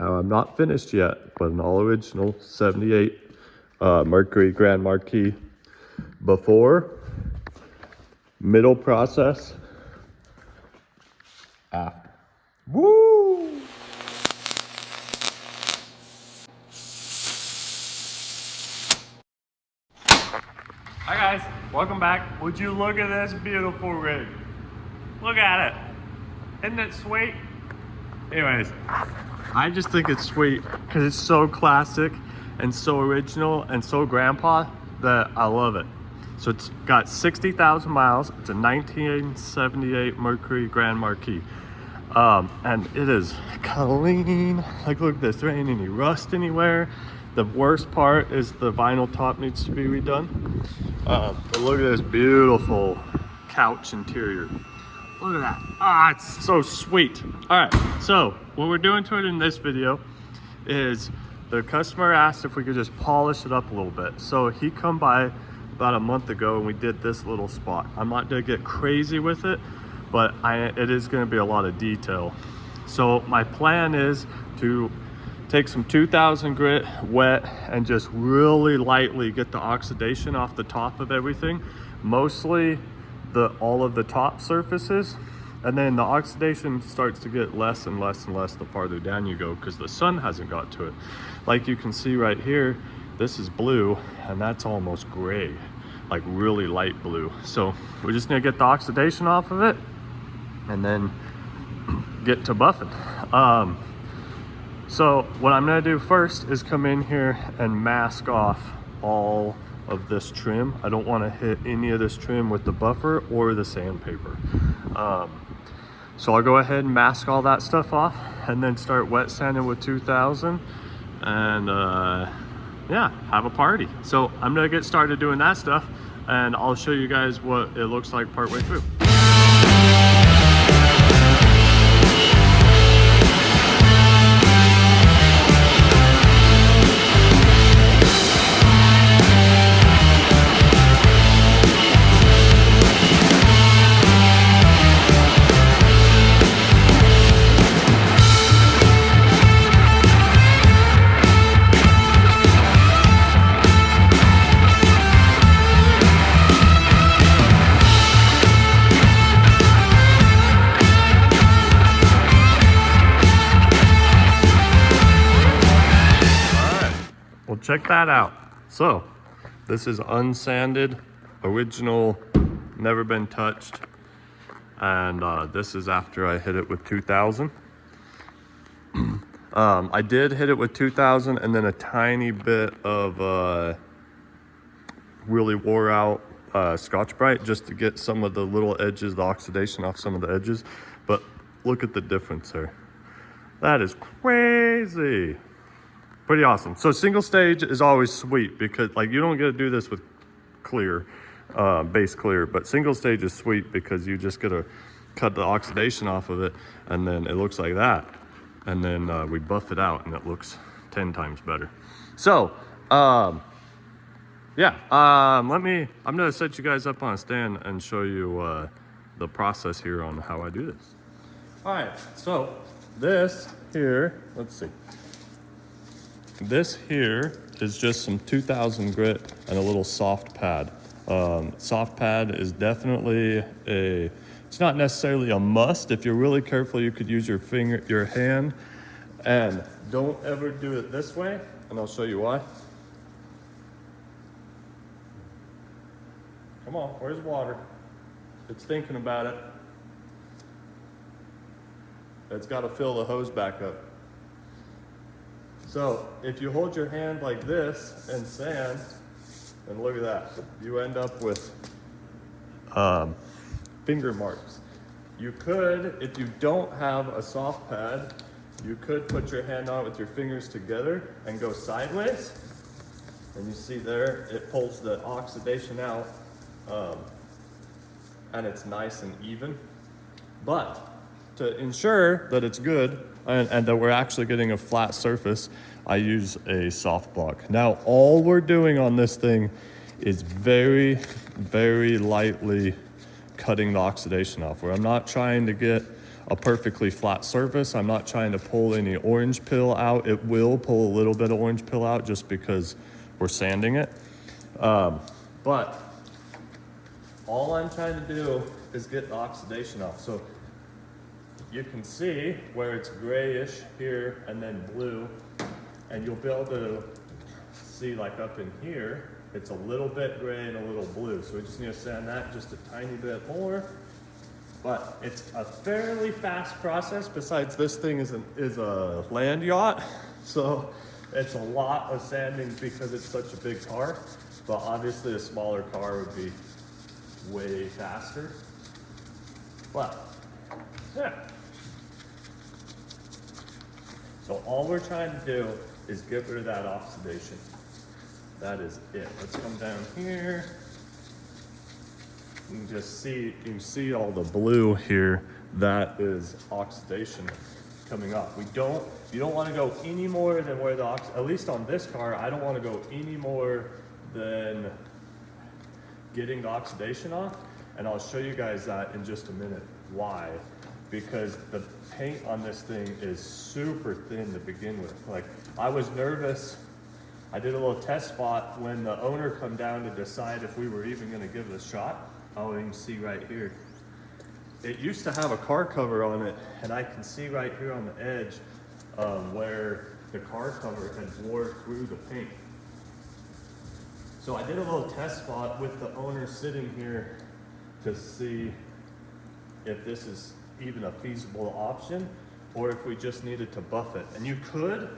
Now, I'm not finished yet, but an all original 78 Mercury Grand Marquis. Before, middle process, after. Woo! Hi guys, welcome back. Would you look at this beautiful rig? Look at it. Isn't it sweet? Anyways, I just think it's sweet because it's so classic and so original and so grandpa that I love it. So it's got 60,000 miles. It's a 1978 Mercury Grand Marquis. And it is clean. Like, look at this, there ain't any rust anywhere. The worst part is the vinyl top needs to be redone. But look at this beautiful couch interior. Look at that. Ah, it's so sweet. All right, so what we're doing to it in this video is the customer asked if we could just polish it up a little bit. So he come by about a month ago and we did this little spot. I'm not gonna get crazy with it, but it is gonna be a lot of detail. So my plan is to take some 2000 grit wet and just really lightly get the oxidation off the top of everything. Mostly all of the top surfaces, and then the oxidation starts to get less and less and less the farther down you go because the sun hasn't got to it. Like you can see right here, this is blue and that's almost gray, like really light blue. So we're just gonna get the oxidation off of it and then get to buffing. So what I'm gonna do first is come in here and mask off all of this trim. I don't want to hit any of this trim with the buffer or the sandpaper. So I'll go ahead and mask all that stuff off and then start wet sanding with 2000 and yeah, have a party. So I'm gonna get started doing that stuff and I'll show you guys what it looks like partway through. Well, check that out. So this is unsanded, original, never been touched. And this is after I hit it with 2000. I did hit it with 2000 and then a tiny bit of really wore out Scotch-Brite just to get some of the little edges, the oxidation off some of the edges. But look at the difference there. That is crazy. Pretty awesome. So single stage is always sweet because like you don't get to do this with clear, base clear, but single stage is sweet because you just gotta cut the oxidation off of it and then it looks like that. And then we buff it out and it looks 10 times better. So, yeah, I'm gonna set you guys up on a stand and show you the process here on how I do this. All right, so this here, let's see. This here is just some 2000 grit and a little soft pad. Soft pad is definitely it's not necessarily a must. If you're really careful, you could use your hand, and don't ever do it this way, and I'll show you why. Come on, where's water? It's thinking about it. It's got to fill the hose back up. So if you hold your hand like this and sand, and look at that, you end up with finger marks. You could, if you don't have a soft pad, you could put your hand on it with your fingers together and go sideways. And you see there, it pulls the oxidation out and it's nice and even. But to ensure that it's good and that we're actually getting a flat surface, I use a soft block. Now, all we're doing on this thing is very, very lightly cutting the oxidation off, where I'm not trying to get a perfectly flat surface. I'm not trying to pull any orange peel out. It will pull a little bit of orange peel out just because we're sanding it. But all I'm trying to do is get the oxidation off. So you can see where it's grayish here and then blue, and you'll be able to see like up in here, it's a little bit gray and a little blue. So we just need to sand that just a tiny bit more. But it's a fairly fast process. Besides, this thing is a land yacht. So it's a lot of sanding because it's such a big car. But obviously a smaller car would be way faster. But yeah. So all we're trying to do is get rid of that oxidation. That is it. Let's come down here. You can see all the blue here. That is oxidation coming off. You don't want to go any more than where the at least on this car, I don't want to go any more than getting the oxidation off. And I'll show you guys that in just a minute. Why? Because the paint on this thing is super thin to begin with. Like, I was nervous. I did a little test spot when the owner come down to decide if we were even gonna give it a shot. Oh, you can see right here. It used to have a car cover on it, and I can see right here on the edge where the car cover had wore through the paint. So I did a little test spot with the owner sitting here to see if this is even a feasible option, or if we just needed to buff it. And you could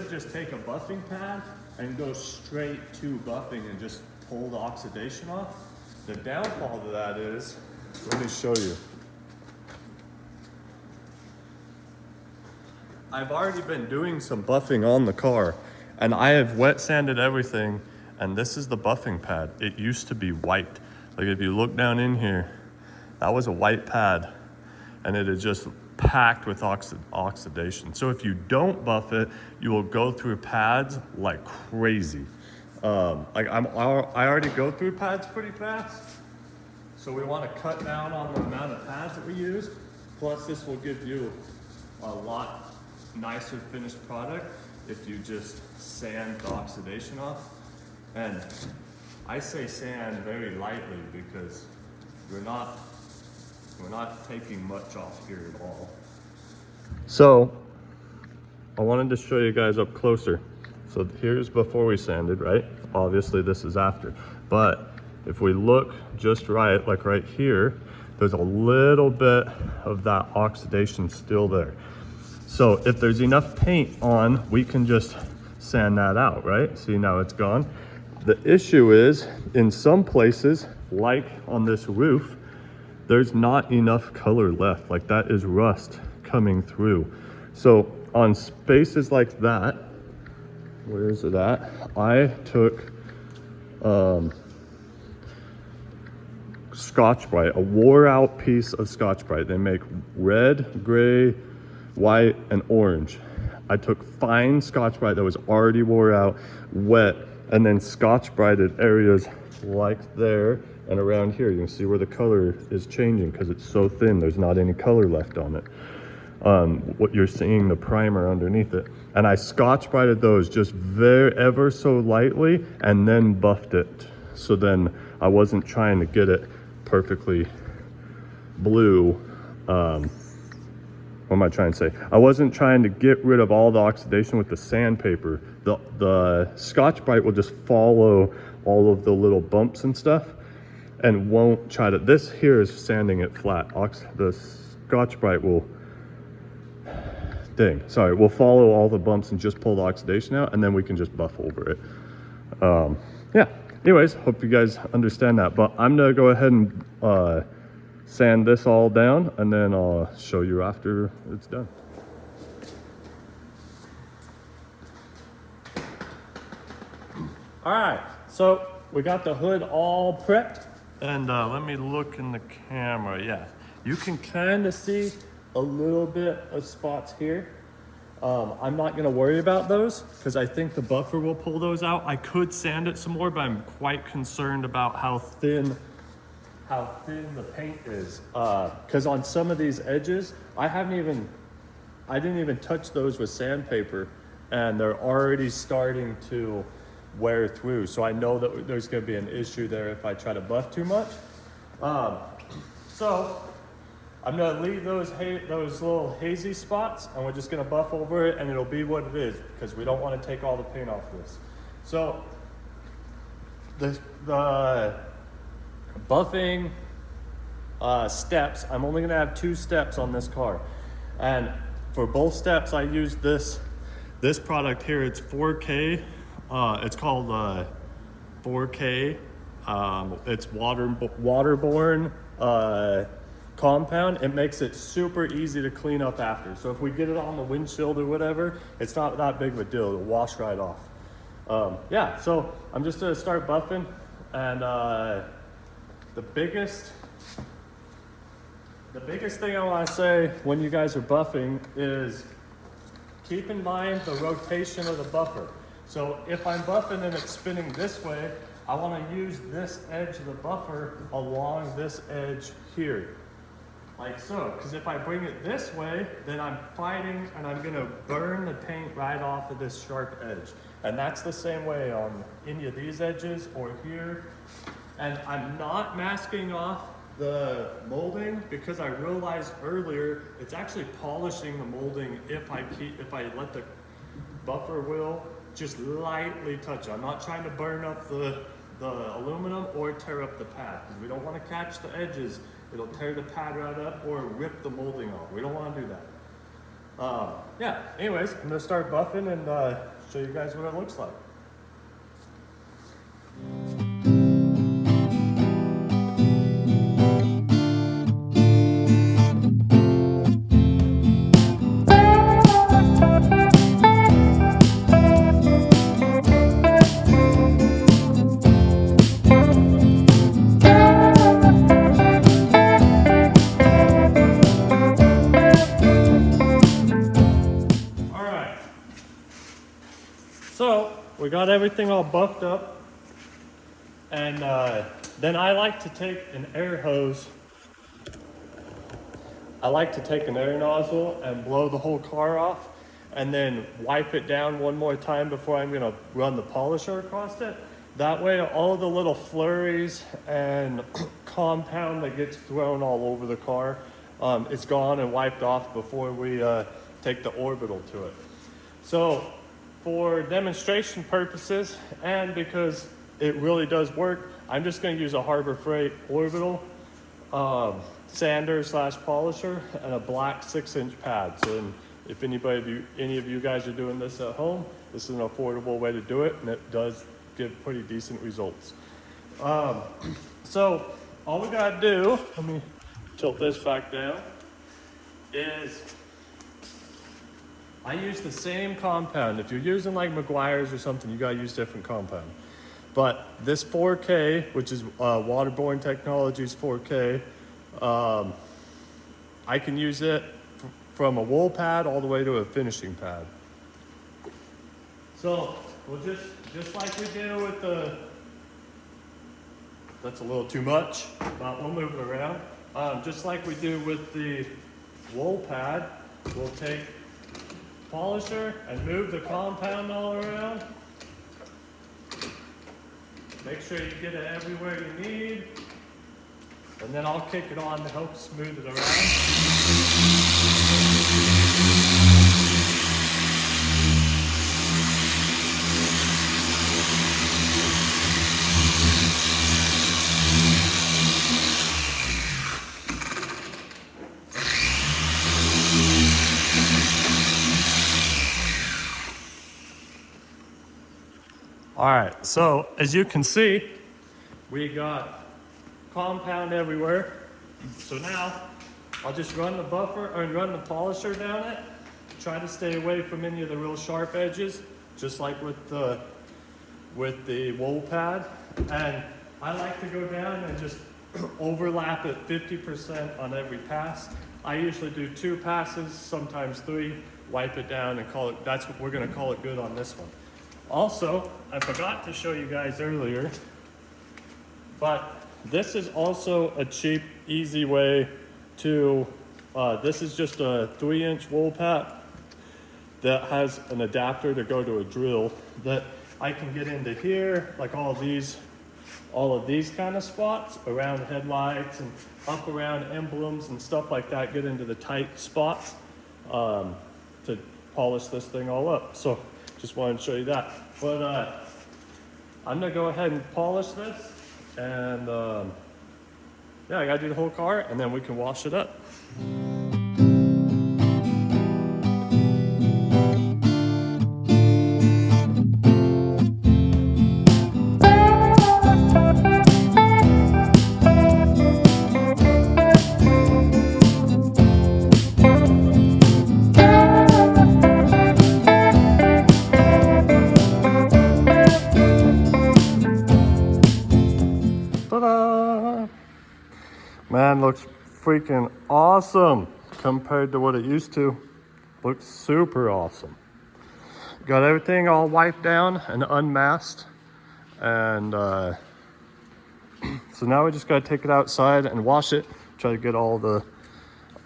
just take a buffing pad and go straight to buffing and just pull the oxidation off. The downfall to that is, let me show you. I've already been doing some buffing on the car, and I have wet sanded everything, and this is the buffing pad. It used to be white. Like, if you look down in here, that was a white pad, and it is just packed with oxidation. So if you don't buff it, you will go through pads like crazy. I already go through pads pretty fast, so we want to cut down on the amount of pads that we use. Plus, this will give you a lot nicer finished product if you just sand the oxidation off. And I say sand very lightly because we're not taking much off here at all. So I wanted to show you guys up closer. So here's before we sanded, right? Obviously this is after. But if we look just right, like right here, there's a little bit of that oxidation still there. So if there's enough paint on, we can just sand that out, right? See, now it's gone. The issue is, in some places, like on this roof, there's not enough color left. Like, that is rust coming through. So on spaces like that, where is it at? I took Scotch-Brite, a wore out piece of Scotch-Brite. They make red, gray, white, and orange. I took fine Scotch-Brite that was already wore out, wet, and then Scotch-Brited areas like there and around here. You can see where the color is changing because it's so thin, there's not any color left on it. What you're seeing, the primer underneath it. And I Scotch-Brited those just ever so lightly and then buffed it. So then I wasn't trying to get it perfectly blue. What am I trying to say? I wasn't trying to get rid of all the oxidation with the sandpaper. The Scotch-Brite will just follow all of the little bumps and stuff and won't try to, this here is sanding it flat. The Scotch-Brite will, will follow all the bumps and just pull the oxidation out, and then we can just buff over it. Yeah, anyways, hope you guys understand that. But I'm gonna go ahead and sand this all down, and then I'll show you after it's done. All right, so we got the hood all prepped, and let me look in the camera. Yeah, you can kind of see a little bit of spots here. I'm not gonna worry about those because I think the buffer will pull those out. I could sand it some more, but I'm quite concerned about how thin how thin the paint is. Because on some of these edges, I didn't even touch those with sandpaper, and they're already starting to wear through. So I know that there's gonna be an issue there if I try to buff too much. So I'm gonna leave those little hazy spots, and we're just gonna buff over it, and it'll be what it is, because we don't wanna take all the paint off this. So the buffing steps, I'm only gonna have 2 steps on this car. And for both steps, I use this product here. It's 4K. It's called 4K. It's waterborne compound. It makes it super easy to clean up after. So if we get it on the windshield or whatever, it's not that big of a deal. It'll wash right off. Yeah, so I'm just gonna start buffing, and the biggest thing I want to say when you guys are buffing is keep in mind the rotation of the buffer. So if I'm buffing and it's spinning this way, I want to use this edge of the buffer along this edge here, like so. Because if I bring it this way, then I'm fighting and I'm going to burn the paint right off of this sharp edge. And that's the same way on any of these edges or here. And I'm not masking off the molding because I realized earlier it's actually polishing the molding if I let the buffer wheel just lightly touch it. I'm not trying to burn up the aluminum or tear up the pad, because we don't want to catch the edges. It'll tear the pad right up or rip the molding off. We don't want to do that. Yeah, anyways, I'm gonna start buffing and show you guys what it looks like. So we got everything all buffed up, and then I like to take an air hose. I like to take an air nozzle and blow the whole car off, and then wipe it down one more time before I'm gonna run the polisher across it. That way all the little flurries and compound that gets thrown all over the car, it's gone and wiped off before we take the orbital to it. So for demonstration purposes, and because it really does work, I'm just going to use a Harbor Freight orbital sander / polisher and a black 6-inch pad. So if any of you guys are doing this at home, this is an affordable way to do it, and it does give pretty decent results. So all we got to do, let me tilt this back down, is I use the same compound. If you're using like Meguiar's or something, you gotta use different compound. But this 4K, which is Waterborne Technologies 4K, I can use it from a wool pad all the way to a finishing pad. So we'll just like we do with the, that's a little too much, but we'll move it around. Just like we do with the wool pad, we'll take polisher and move the compound all around. Make sure you get it everywhere you need. And then I'll kick it on to help smooth it around. All right, so as you can see, we got compound everywhere. So now I'll just run the buffer or run the polisher down it. Try to stay away from any of the real sharp edges, just like with the wool pad. And I like to go down and just overlap it 50% on every pass. I usually do 2 passes, sometimes 3, wipe it down and call it, that's what we're gonna call it good on this one. Also, I forgot to show you guys earlier, but this is also a cheap, easy way to, this is just a 3-inch wool pat that has an adapter to go to a drill that I can get into here, like all of these kind of spots around headlights and up around emblems and stuff like that, get into the tight spots to polish this thing all up. So just wanted to show you that. But I'm gonna go ahead and polish this, and yeah, I gotta do the whole car and then we can wash it up. Ta-da! Man, looks freaking awesome compared to what it used to. Looks super awesome. Got everything all wiped down and unmasked, and so now we just gotta take it outside and wash it. Try to get all the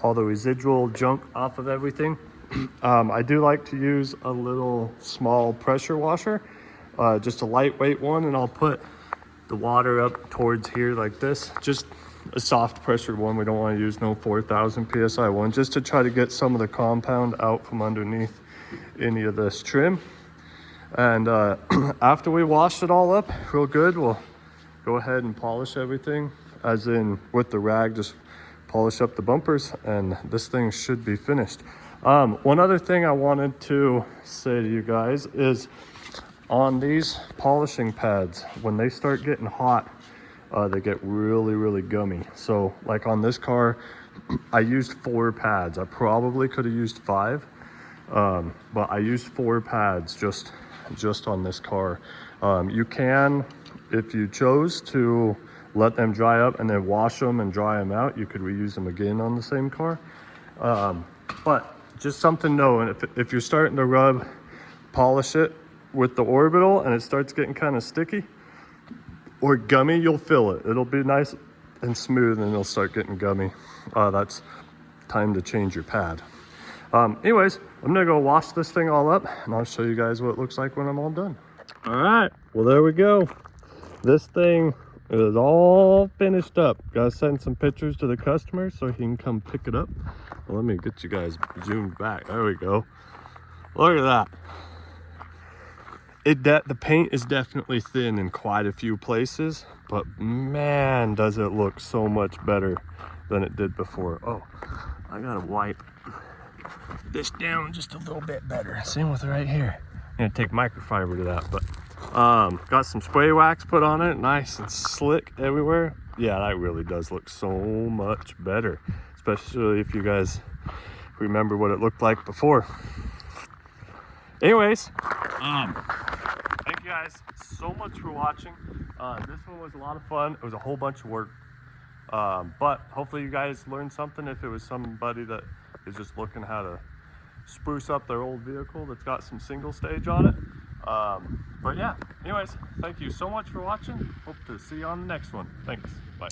residual junk off of everything. I do like to use a little small pressure washer, just a lightweight one, and I'll put the water up towards here like this. Just a soft pressure one. We don't want to use no 4,000 psi one, just to try to get some of the compound out from underneath any of this trim. And after we wash it all up real good, we'll go ahead and polish everything, as in with the rag, just polish up the bumpers, and this thing should be finished. One other thing I wanted to say to you guys is, on these polishing pads, when they start getting hot, they get really gummy. So like on this car, I used 4 pads. I probably could have used 5, but I used 4 pads just on this car. You can, if you chose to let them dry up and then wash them and dry them out, you could reuse them again on the same car. But just something to know, and if you're starting to polish it with the orbital and it starts getting kind of sticky or gummy, you'll feel it. It'll be nice and smooth, and it'll start getting gummy. That's time to change your pad. Anyways, I'm gonna go wash this thing all up, and I'll show you guys what it looks like when I'm all done. All right, well, there we go. This thing is all finished up. Gotta send some pictures to the customer so he can come pick it up. Well, let me get you guys zoomed back. There we go. Look at that. The paint is definitely thin in quite a few places, but man, does it look so much better than it did before. Oh, I gotta wipe this down just a little bit better. Same with right here. I'm gonna take microfiber to that, but got some spray wax put on it, nice and slick everywhere. Yeah, that really does look so much better, especially if you guys remember what it looked like before. Anyways, thank you guys so much for watching. This one was a lot of fun. It was a whole bunch of work, but hopefully you guys learned something if it was somebody that is just looking how to spruce up their old vehicle that's got some single stage on it. But yeah, anyways, thank you so much for watching. Hope to see you on the next one. Thanks. Bye.